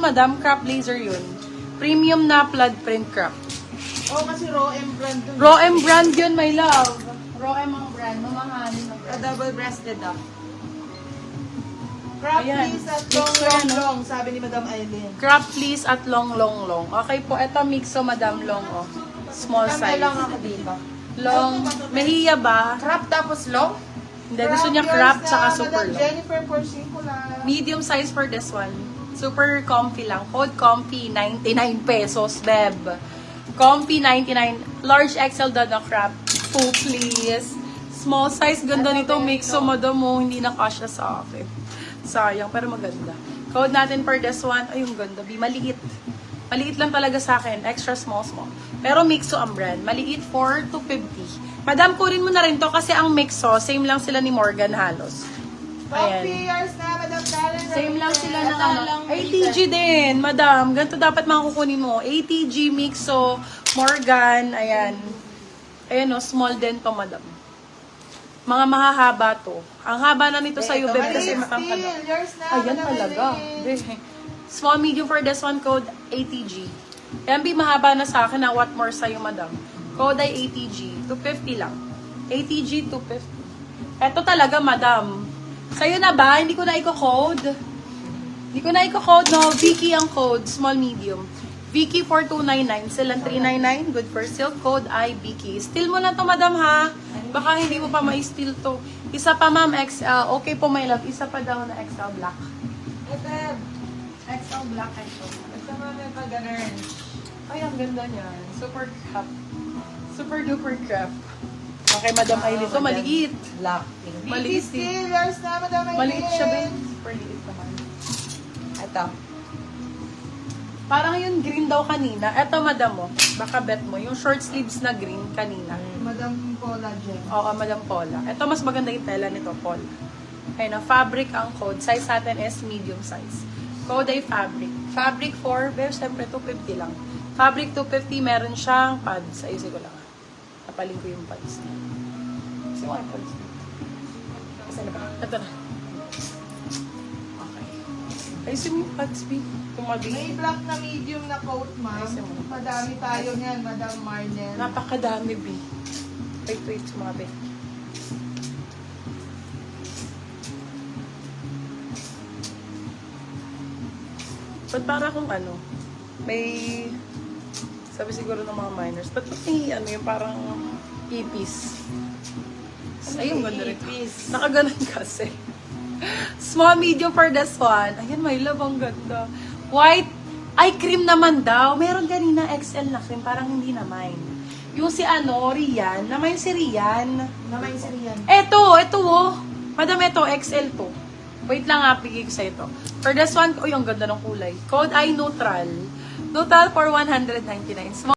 madam, crop laser yun. Premium na flood print crop. Oo, kasi raw M brand dun. Raw M brand yun, my love. Raw M ang brand. Mamahalin na brand. Double-breasted ah. Crop Ayan. please at Mixo long, yan, no? long, sabi ni Madam Aileen. Crop please at long. Okay po, eto mixo, madam, long, oh. Small Kami size. lang ako dito. Long. Mahiya ba? Crop tapos long? Hindi, gusto niya crop tsaka super Madam long. Jennifer Porcicula. Medium size for this one. Super comfy lang. Code comfy, 99 pesos, beb. Comfy, 99. Large XL daw na crop. 2, please. Small size, ganda nito. Mixo, madam mo. Hindi na kasya sa akin. Sayang, pero maganda. Code natin for this one. Ay, yung ganda. Maliit. Maliit lang talaga sa akin. Extra small. Pero mixo ang brand. Maliit for 250. Madam, kunin mo na rin to kasi ang mixo, same lang sila ni Morgan halos. Coffee years na, Madam Karen. Same lang sila na ano. ATG din, madam. Ganito dapat makukunin mo. ATG, Mixo, Morgan, ayan. Ayan o, small din to, madam. Mga mahahaba to. Ang haba na nito sa beb kasi matangkad. Years na, Ayan Madam talaga. Aileen. Small, medium for this one, code ATG. MB, mahaba na sa akin na what more sa'yo, madam. Code ay ATG. 250 lang. ATG, 250. Eto talaga, madam. Sa'yo na ba? Hindi ko na i-code. Hindi ko na i-code, no? Vicky ang code. Small, medium. Vicky 4299. Silang 399. Good for silk. Code ay Vicky. Steal mo na to, madam, ha? Baka hindi mo pa ma-steal to. Isa pa, ma'am, XL. Okay po, my love. Isa pa daw na XL black. Ito, XL black ito. ito mga pag-ganern. Ay, ang ganda niyan. Super crap. Super duper crap. Okay, Madam Aileen. Ito, maliit. Black. Maliit din. Still, years na, Madam Aileen. Maliit siya, Ben. Super liit naman. Ito. Parang yung green daw kanina. Ito, madam mo. Baka bet mo. Yung short sleeves na green kanina. Madam Paula Jen. Oo, Madam Paula. Ito, mas maganda yung tela nito, Paula. Ayun, ang fabric ang code. Size natin is medium size. Code ay fabric. Fabric 4, pero siyempre 250 lang. Fabric 250, meron siyang pads. Ayusin ko lang. Napaling ko yung pads. Kasi mga pads. Kasi na ba? Ito na. Okay. Ayusin mo yung pads, B. Tumabi. May black na medium na coat, ma'am. Ayusin mo. Madami tayo niyan, Madam Marnel. Napakadami, B. Wait, sumabi. Ba't para kung ano, may, sabi siguro ng mga minors, ba't may ano yung parang ipis? Ayun, ganda rin. Nakaganon kasi. Small, medium for this one. Ayan, my love, ang ganda. White, ay cream naman daw. Meron ganina XL na cream, parang hindi naman. Yung si ano, Rian, naman si Rian. Namay si Rian. Ito oh. Madam, ito, XL to. Wait lang nga, pigay ko sa ito. For this one, uy, ang ganda ng kulay. Code ay neutral. Neutral for 199. Small